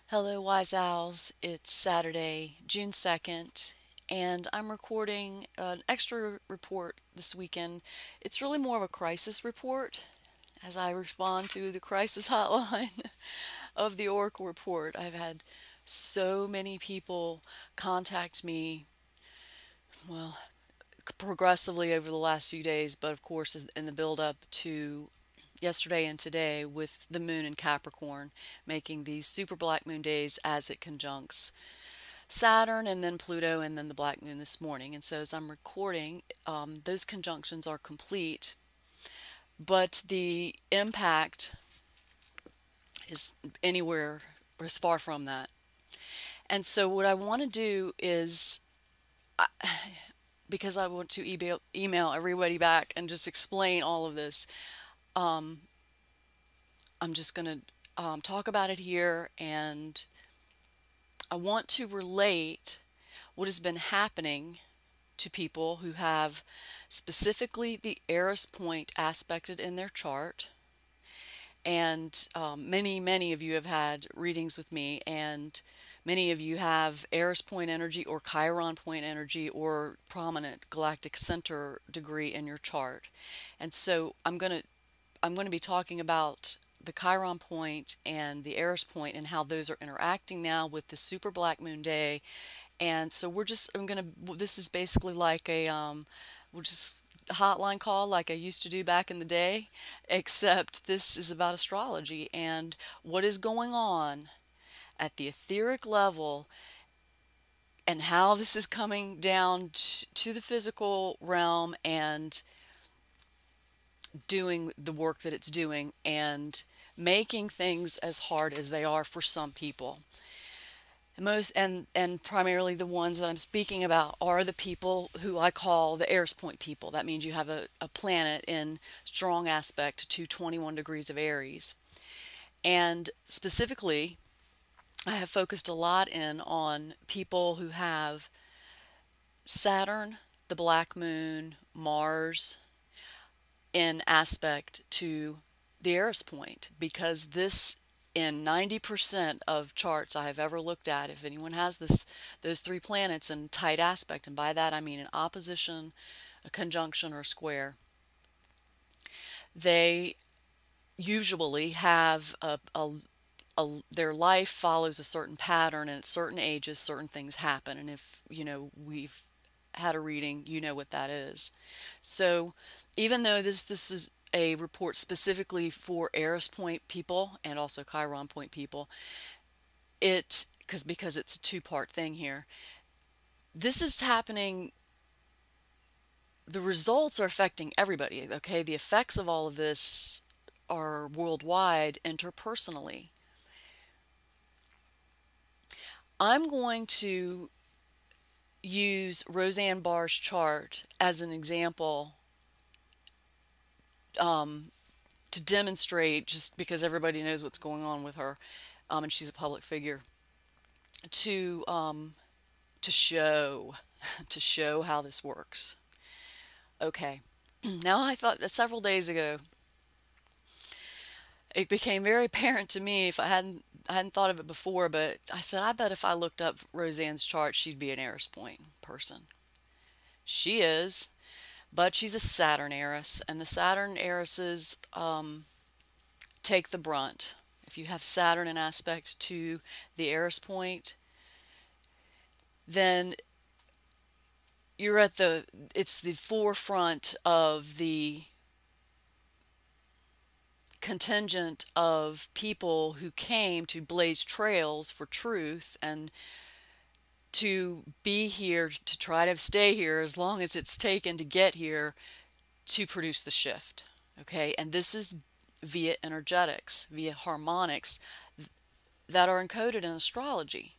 Hello, Wise Owls. It's Saturday, June 2nd, and I'm recording an extra report this weekend. It's really more of a crisis report as I respond to the crisis hotline of the Oracle report. I've had so many people contact me, well, progressively over the last few days, but of course, in the build up to yesterday and today with the moon in Capricorn, making these super black moon days as it conjuncts Saturn and then Pluto and then the black moon this morning. And so as I'm recording, those conjunctions are complete, but the impact is anywhere or is far from that. And so what I want to do is, because I want to email everybody back and just explain all of this, I'm just going to talk about it here, and I want to relate what has been happening to people who have specifically the Eris point aspected in their chart. And many of you have had readings with me, and many of you have Eris point energy or Chiron point energy or prominent galactic center degree in your chart. And so I'm going to be talking about the Chiron point and the Eris point and how those are interacting now with the super black moon day. And so this is basically like we're just a hotline call like I used to do back in the day, except this is about astrology and what is going on at the etheric level and how this is coming down to the physical realm and doing the work that it's doing and making things as hard as they are for some people. And primarily the ones that I'm speaking about are the people who I call the Eris point people. That means you have a planet in strong aspect to 21 degrees of Aries. And specifically, I have focused a lot in on people who have Saturn, the black moon, Mars in aspect to the Eris point, because this, in 90% of charts I have ever looked at, if anyone has those three planets in tight aspect, and by that I mean an opposition, a conjunction, or a square, they usually have their life follows a certain pattern, and at certain ages certain things happen. And if we've had a reading, you know what that is. So even though this is a report specifically for Eris point people and also Chiron point people, because it's a two-part thing here, this is happening. The results are affecting everybody. Okay, the effects of all of this are worldwide, interpersonally. I'm going to use Roseanne Barr's chart as an example, to demonstrate, just because everybody knows what's going on with her, and she's a public figure, to to show to show how this works. Okay, now I thought several days ago it became very apparent to me, if I hadn't thought of it before, but I said, I bet if I looked up Roseanne's chart, she'd be an Eris point person. She is, but she's a Saturn Eris, and the Saturn Erises take the brunt. If you have Saturn in aspect to the Eris point, then you're it's the forefront of the contingent of people who came to blaze trails for truth and to be here, to try to stay here as long as it's taken to get here, to produce the shift. Okay, and this is via energetics, via harmonics that are encoded in astrology.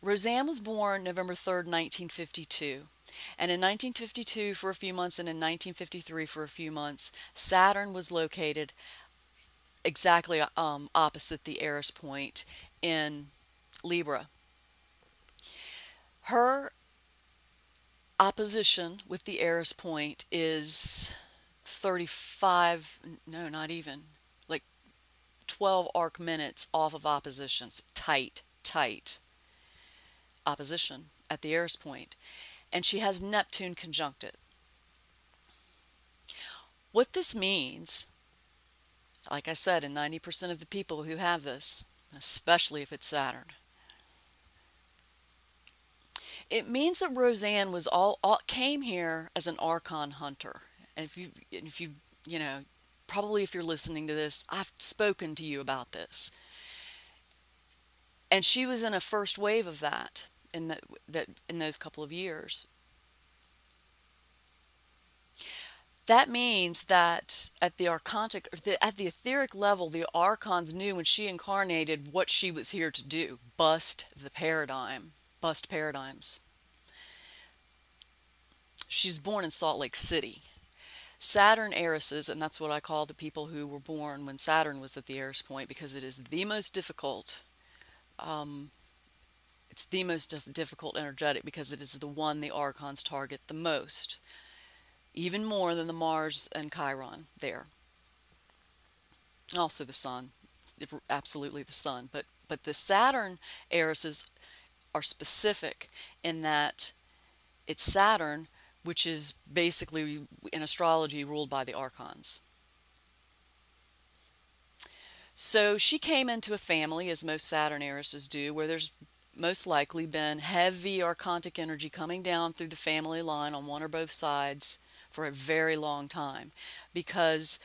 Roseanne was born November 3rd, 1952. And in 1952 for a few months, and in 1953 for a few months, Saturn was located exactly opposite the Eris point in Libra. Her opposition with the Eris point is 35, no, not even, like 12 arc minutes off of oppositions. Tight, tight opposition at the Eris point. And she has Neptune conjunct it. What this means, like I said, in 90% of the people who have this, especially if it's Saturn, it means that Roseanne was all came here as an Archon hunter. And if you you know, probably if you're listening to this, I've spoken to you about this. And she was in a first wave of that in those couple of years. That means that at the archontic, at the etheric level, the Archons knew when she incarnated what she was here to do: bust the paradigm, bust paradigms. She's born in Salt Lake City. Saturn Erises, and that's what I call the people who were born when Saturn was at the Eris point, because it is the most difficult. It's the most difficult energetic, because it is the one the Archons target the most, even more than the Mars and Chiron there. Also the Sun, absolutely the Sun, but the Saturn Erises are specific in that it's Saturn, which is basically in astrology ruled by the Archons. So she came into a family, as most Saturn Erises do, where there's most likely been heavy archontic energy coming down through the family line on one or both sides for a very long time, because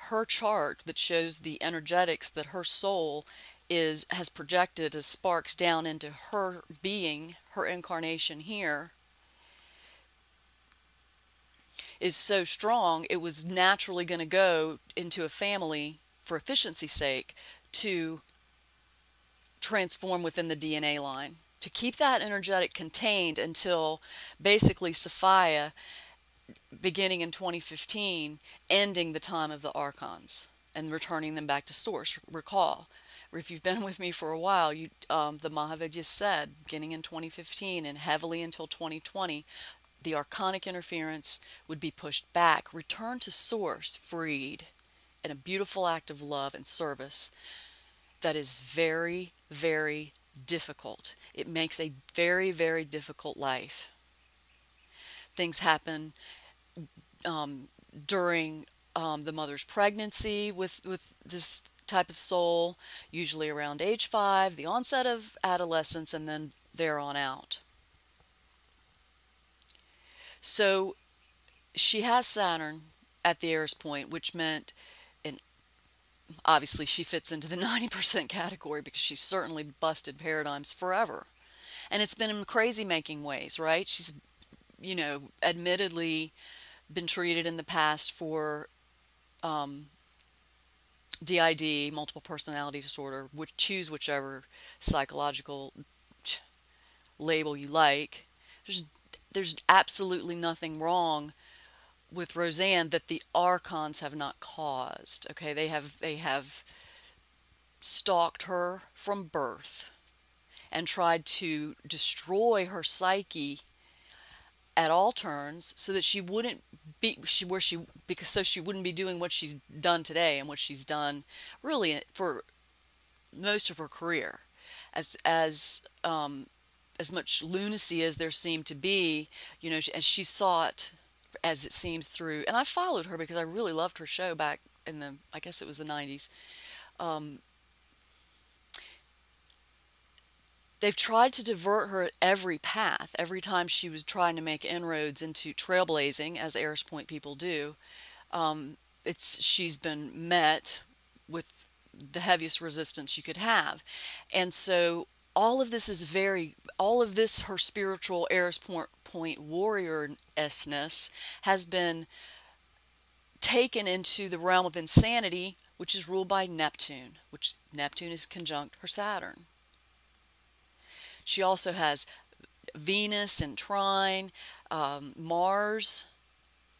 her chart that shows the energetics that her soul has projected as sparks down into her being, her incarnation here, is so strong, it was naturally going to go into a family for efficiency's sake to transform within the DNA line, to keep that energetic contained until basically Sophia, beginning in 2015, ending the time of the Archons and returning them back to source. Recall, or if you've been with me for a while, the Mahavijaya said, beginning in 2015 and heavily until 2020, the archonic interference would be pushed back, return to source, freed, in a beautiful act of love and service that is very, very difficult. It makes a very, very difficult life. Things happen during the mother's pregnancy with this type of soul, usually around age 5, the onset of adolescence, and then there on out. So she has Saturn at the Eris point, which meant, and obviously she fits into the 90% category, because she's certainly busted paradigms forever. And it's been in crazy making ways, right? She's, admittedly been treated in the past for DID, multiple personality disorder, choose whichever psychological label you like. There's absolutely nothing wrong with Roseanne that the Archons have not caused. Okay, they have stalked her from birth and tried to destroy her psyche at all turns, so that she wouldn't be so she wouldn't be doing what she's done today, and what she's done really for most of her career. As much lunacy as there seemed to be, as she saw it, as it seems through, and I followed her because I really loved her show back in I guess it was the 90s. They've tried to divert her at every path. Every time she was trying to make inroads into trailblazing, as Eris Point people do, she's been met with the heaviest resistance you could have. And so all of this, her spiritual Eris Point warrior-esseness has been taken into the realm of insanity, which is ruled by Neptune, which Neptune is conjunct her Saturn. She also has Venus in trine, Mars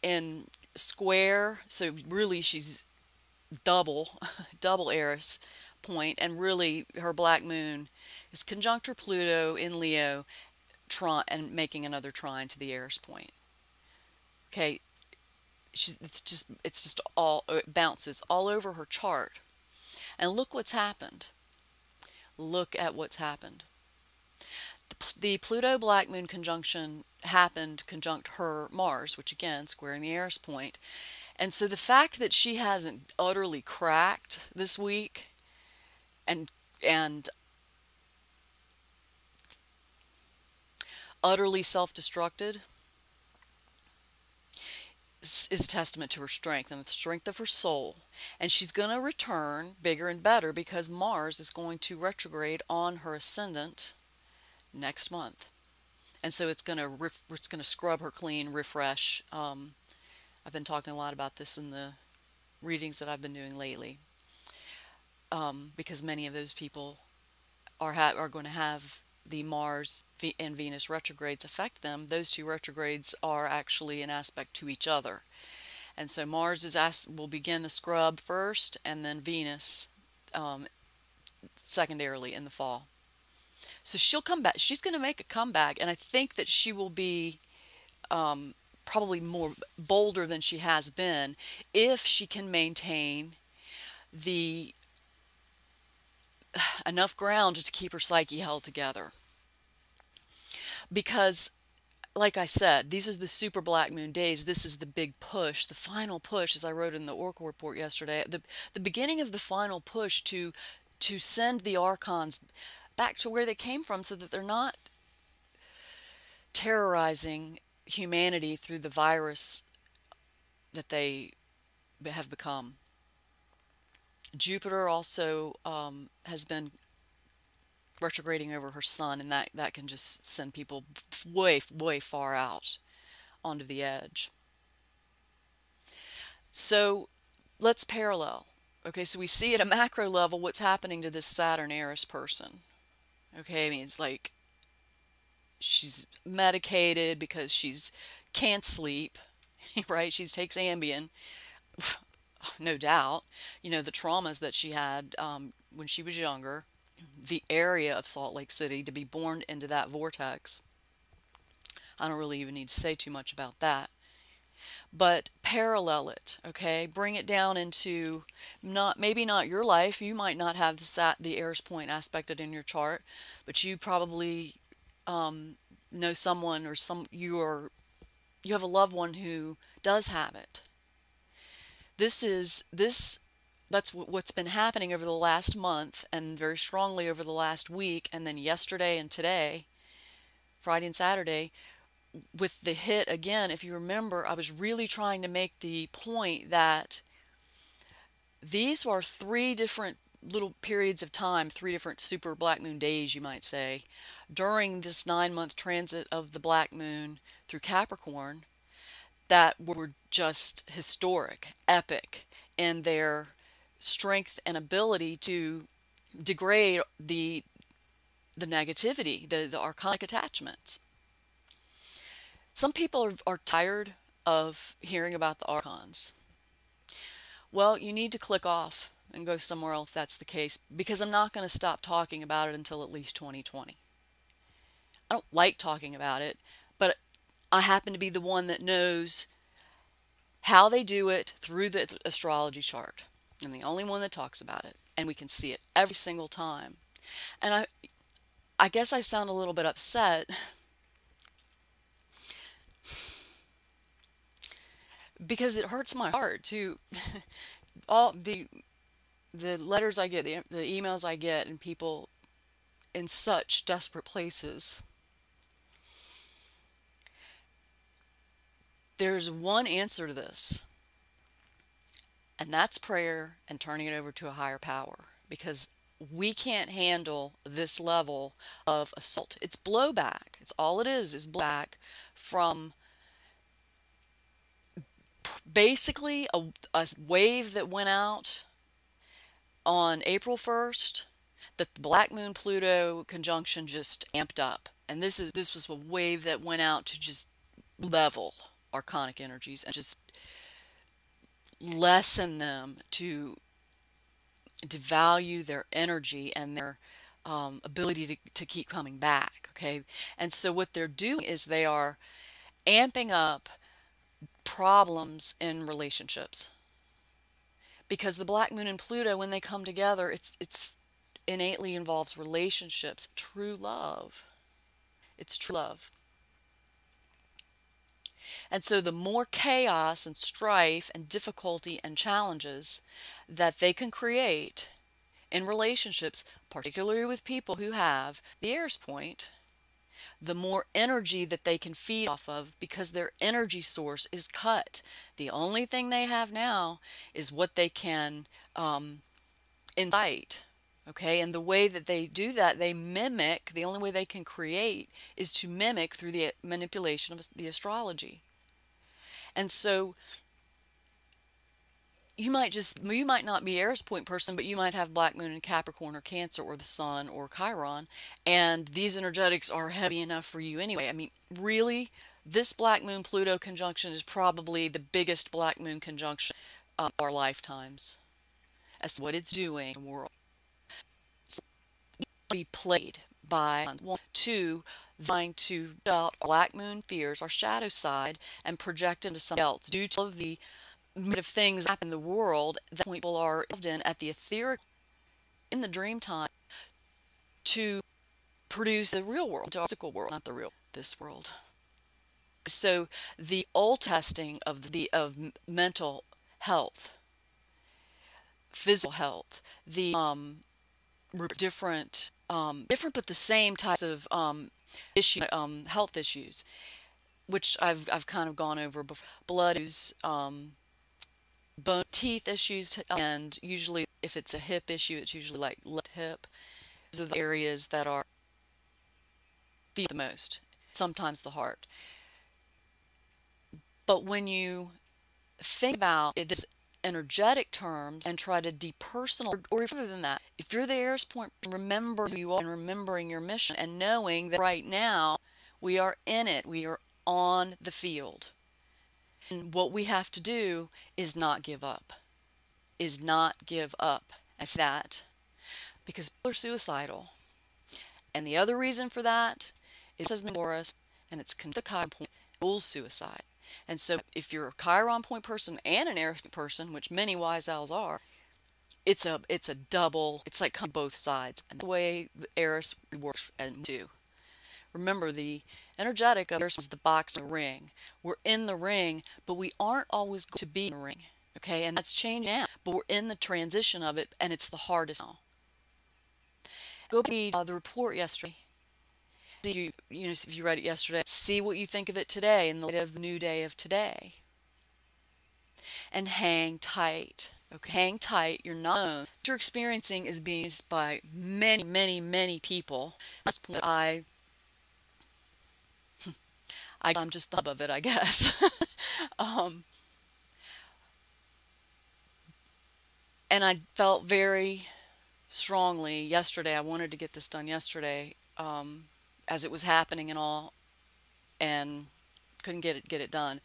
in square, so really she's double Eris point, and really her black moon is conjunct her Pluto in Leo, and making another trine to the Eris point. Okay, it bounces all over her chart. And look what's happened. Look at what's happened. The Pluto Black Moon conjunction happened conjunct her Mars, which again, squaring the Eris point. And so the fact that she hasn't utterly cracked this week and and utterly self-destructed is a testament to her strength and the strength of her soul. And she's going to return bigger and better because Mars is going to retrograde on her ascendant next month. And so it's going to scrub her clean, refresh. I've been talking a lot about this in the readings that I've been doing lately, because many of those people are going to have the Mars and Venus retrogrades affect them. Those two retrogrades are actually an aspect to each other. And so Mars will begin the scrub first, and then Venus secondarily in the fall. So she'll come back. She's going to make a comeback, and I think that she will be probably more bolder than she has been if she can maintain the enough ground to keep her psyche held together. Because, like I said, these are the super black moon days. This is the big push, the final push, as I wrote in the Oracle report yesterday, the beginning of the final push to send the Archons back to where they came from so that they're not terrorizing humanity through the virus that they have become. Jupiter also has been retrograding over her sun, and that can just send people way, way far out onto the edge. So let's parallel. Okay, so we see at a macro level what's happening to this Saturn Eris person. Okay, I mean, it's like she's medicated because she's can't sleep, right? She takes Ambien, no doubt. You know, the traumas that she had when she was younger, the area of Salt Lake City, to be born into that vortex. I don't really even need to say too much about that. But parallel it, okay? Bring it down into maybe not your life. You might not have the Eris point aspected in your chart, but you probably know someone or you have a loved one who does have it. That's what's been happening over the last month, and very strongly over the last week, and then yesterday and today, Friday and Saturday, with the hit again. If you remember, I was really trying to make the point that these were 3 different little periods of time, 3 different super black moon days, you might say, during this 9-month transit of the black moon through Capricorn, that were just historic, epic in their strength and ability to degrade the negativity, the archonic attachments. Some people are tired of hearing about the Archons. Well, you need to click off and go somewhere else if that's the case, because I'm not going to stop talking about it until at least 2020. I don't like talking about it, but I happen to be the one that knows how they do it through the astrology chart. I'm the only one that talks about it, and we can see it every single time. And I guess I sound a little bit upset because it hurts my heart to all the letters I get, the emails I get, and people in such desperate places. There's one answer to this, and that's prayer and turning it over to a higher power, because we can't handle this level of assault. It's blowback. It's all it is blowback from basically a wave that went out on April 1st that the Black Moon Pluto conjunction just amped up. And this was a wave that went out to just level archonic energies and just lessen them, to devalue their energy and their ability to keep coming back. Okay, and so what they're doing is they are amping up problems in relationships, because the black moon and Pluto, when they come together, it's innately involves relationships, true love. It's true love. And so the more chaos and strife and difficulty and challenges that they can create in relationships, particularly with people who have the Eris point, the more energy that they can feed off of, because their energy source is cut. The only thing they have now is what they can incite. Okay, and the way that they do that, they mimic, the only way they can create is to mimic through the manipulation of the astrology. And so you might not be Eris point person, but you might have black moon in Capricorn or Cancer or the Sun or Chiron, and these energetics are heavy enough for you anyway. I mean, really, this black moon Pluto conjunction is probably the biggest black moon conjunction of our lifetimes as to what it's doing in the world. So be played by one, two, trying to out black moon fears, our shadow side, and project into something else due to all of the of things happen in the world that people are involved in at the etheric, in the dream time, to produce the real world, the physical world, not the real, this world. So the old testing of mental health, physical health, the different but the same types of health issues, which I've kind of gone over before. Blood issues, bone teeth issues, and usually if it's a hip issue, it's usually like left hip. Those are the areas that are feel the most, sometimes the heart. But when you think about it, this energetic terms and try to depersonal, or further than that, if you're the Eris point, remember who you are and remembering your mission and knowing that right now we are in it, we are on the field. And what we have to do is not give up, is not give up. I say that because people are suicidal. And the other reason for that is has been for us, and it's the Chiron point rules suicide. And so if you're a Chiron point person and an Eris person, which many wise owls are, it's a double, it's like both sides. And the way the Eris works and do. Remember, the energetic of Eris is the box in the ring. We're in the ring, but we aren't always going to be in the ring. Okay, and that's changing now. But we're in the transition of it, and it's the hardest now. Go read the report yesterday. If you read it yesterday, see what you think of it today in the light of the new day of today. And hang tight. Okay, hang tight. You're not alone. What you're experiencing is being used by many, many, many people. At this point, I'm just the hub of it, I guess. And I felt very strongly yesterday. I wanted to get this done yesterday, as it was happening and all, and couldn't get it done.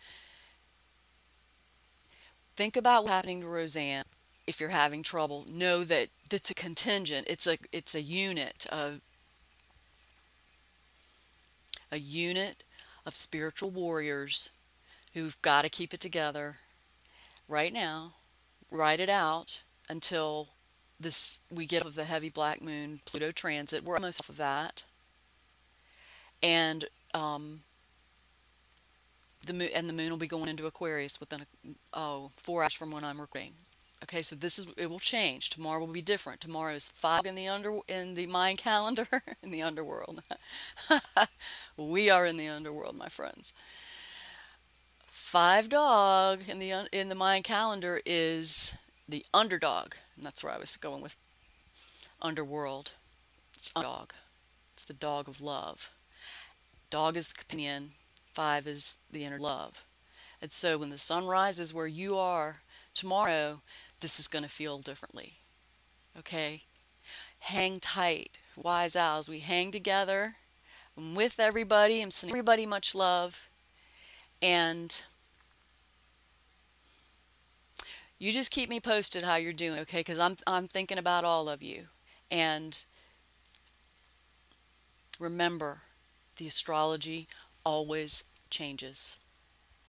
Think about what's happening to Roseanne. If you're having trouble, know that it's a contingent. It's a unit of spiritual warriors who've got to keep it together right now. Write it out until we get off of the heavy black moon Pluto transit. We're almost off of that, and the moon will be going into Aquarius within 4 hours from when I'm recording. Okay, so it will change. Tomorrow will be different. Tomorrow is 5 in the Mayan calendar in the underworld. We are in the underworld, my friends. 5 dog in the Mayan calendar is the underdog, and that's where I was going with underworld. It's underdog. It's the dog of love. Dog is the companion. 5 is the inner love. And so when the sun rises where you are tomorrow, this is going to feel differently. Okay? Hang tight. Wise owls, we hang together. I'm with everybody. I'm sending everybody much love. And you just keep me posted how you're doing, okay? Because I'm thinking about all of you. And remember, the astrology always changes.